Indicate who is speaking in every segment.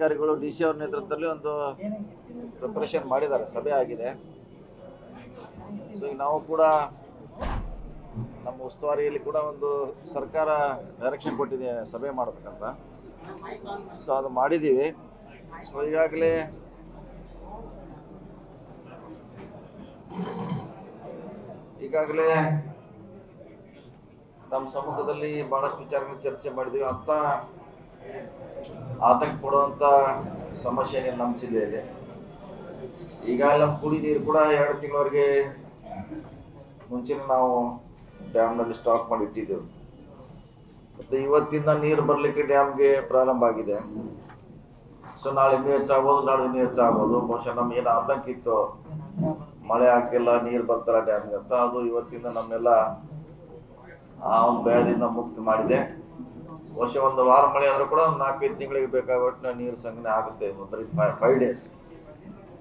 Speaker 1: ಅಧಿಕಾರಿಗಳು DC ಅವ್ರ ನೇತೃತ್ವದಲ್ಲಿ ಒಂದು ಪ್ರಿಪರೇಷನ್ ಮಾಡಿದ್ದಾರೆ, ಸಭೆ ಆಗಿದೆ. ಸೊ ಈಗ ನಾವು ಕೂಡ ನಮ್ಮ ಉಸ್ತುವಾರಿಯಲ್ಲಿ ಕೂಡ ಒಂದು ಸರ್ಕಾರ ಡೈರೆಕ್ಷನ್ ಕೊಟ್ಟಿದೆ ಸಭೆ ಮಾಡಬೇಕಂತ. ಸೊ ಅದು ಮಾಡಿದ್ದೀವಿ. ಸೊ ಈಗಾಗಲೇ ನಮ್ಮ ಸಮ್ಮುಖದಲ್ಲಿ ಭಾಳಷ್ಟು ವಿಚಾರಗಳು ಚರ್ಚೆ ಮಾಡಿದ್ದೀವಿ. ಅಂತ ಆತಂಕ ಪಡುವಂಥ ಸಮಸ್ಯೆ ಏನಿಲ್ಲ ನಮ್ಮ ಜಿಲ್ಲೆಯಲ್ಲಿ. ಈಗಾಗಲೇ ನಮ್ಮ ಕುಡಿ ನೀರು ಕೂಡ 2 ತಿಂಗಳವರೆಗೆ ಮುಂಚೆನೇ ನಾವು ಡ್ಯಾಮ್ನಲ್ಲಿ ಸ್ಟಾಕ್ ಮಾಡಿ ಇಟ್ಟಿದ್ದೆವು. ಮತ್ತು ಇವತ್ತಿಂದ ನೀರು ಬರಲಿಕ್ಕೆ ಡ್ಯಾಮ್ಗೆ ಪ್ರಾರಂಭ ಆಗಿದೆ. ಸೊ ನಾಳೆ ಇನ್ನೂ ಹೆಚ್ಚಾಗ್ಬೋದು, ನಾಳೆ ಇನ್ನೂ ಹೆಚ್ಚಾಗ್ಬೋದು. ಬಹುಶಃ ನಮ್ಗೆ ಏನು ಆತಂಕ ಇತ್ತು, ಮಳೆ ಆಗ್ತಿಲ್ಲ, ನೀರು ಬರ್ತಾರ ಡ್ಯಾಮ್ಗೆ ಅಂತ, ಅದು ಇವತ್ತಿಂದ ನಮ್ಮನ್ನೆಲ್ಲ ಆ ಒಂದು ಭಯದಿಂದ ಮುಕ್ತ ಮಾಡಿದೆ. ಬಹುಶಃ ಒಂದು ವಾರ ಮಳೆ ಆದರೂ ಕೂಡ ಒಂದು 4-5 ತಿಂಗಳಿಗೆ ಬೇಕಾಗುವಷ್ಟು ನೀರು ಸಂಗ್ರಹಣೆ ಆಗುತ್ತೆ, 5 ಡೇಸ್.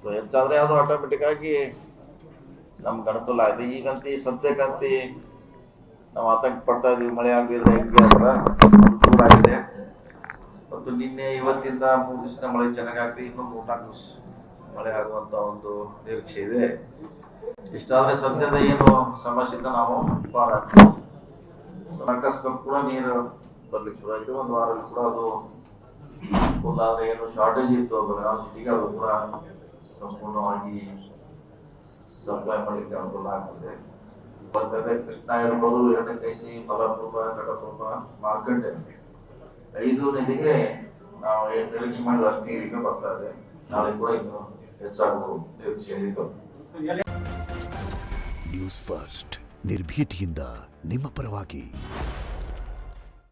Speaker 1: ಸೊ ಹೆಚ್ಚಾದರೆ ಅದು ಆಟೋಮೆಟಿಕ್ ಆಗಿ ನಮ್ಗೆ ಅನುಕೂಲ ಆಗಿದೆ. ಈಗಂತೂ ಸದ್ಯಕ್ಕಂತೂ ನಾವು ಆತಂಕ ಪಡ್ತಾ ಇದೀವಿ, ಮಳೆ ಆಗದಿದ್ರೆ ಹೆಂಗೆ ಅಂತ. ದೂರ ಆಗಿದೆ. ಮತ್ತು ನಿನ್ನೆ ಇವತ್ತಿಂದ 3 ದಿವಸದ ಮಳೆ ಚೆನ್ನಾಗಿ ಆಗ್ತದೆ. ಇನ್ನೂ 3-4 ದಿವಸ ಮಳೆ ಆಗುವಂತ ಒಂದು ನಿರೀಕ್ಷೆ ಇದೆ. ಇಷ್ಟಾದ್ರೆ ಸದ್ಯದ ಏನು ಸಮಸ್ಯೆ ಇದ್ದ ನಾವು ಪಾರ ಅಕಸ್ಮಾತ್ ಕೂಡ ನೀರು ಬರ್ಲಿಕ್ಕೆ ಶುರು ಆಯಿತು. ಒಂದು ವಾರದಲ್ಲಿ ಕೂಡ ಅದು ಫುಲ್ ಆದ್ರೆ ಏನು ಶಾರ್ಟೇಜ್ ಇತ್ತು ಬೆಳಗಾವಿ ಸಿಟಿಗೆ, ಅದು ಕೂಡ ಸಂಪೂರ್ಣವಾಗಿ ಸಪ್ಲೈ ಮಾಡಲಿಕ್ಕೆ ಅನುಕೂಲ ಆಗ್ತದೆ. ಕೃಷ್ಣಾ ಇರ್ಬೋದು, ಎರಡಕೈಸಿ, ಮಲಪ್ರಭಾ, ಘಟಪ್ರಭಾ, ಮಾರ್ಕಂಡೆ 5 ನದಿಗೆ ನಾವು ಏನು ನಿರೀಕ್ಷೆ ಮಾಡಿದ ನೀರಿಗೆ ಬರ್ತಾ ಇದೆ. ನಾಳೆ ಕೂಡ ಇನ್ನು ಹೆಚ್ಚಾಗುವ ನಿರೀಕ್ಷೆ ಇದೆ.
Speaker 2: ನ್ಯೂಸ್ ಫಸ್ಟ್ ನಿರ್ಭೀತಿಯಿಂದ ನಿಮ್ಮ ಪರವಾಗಿ.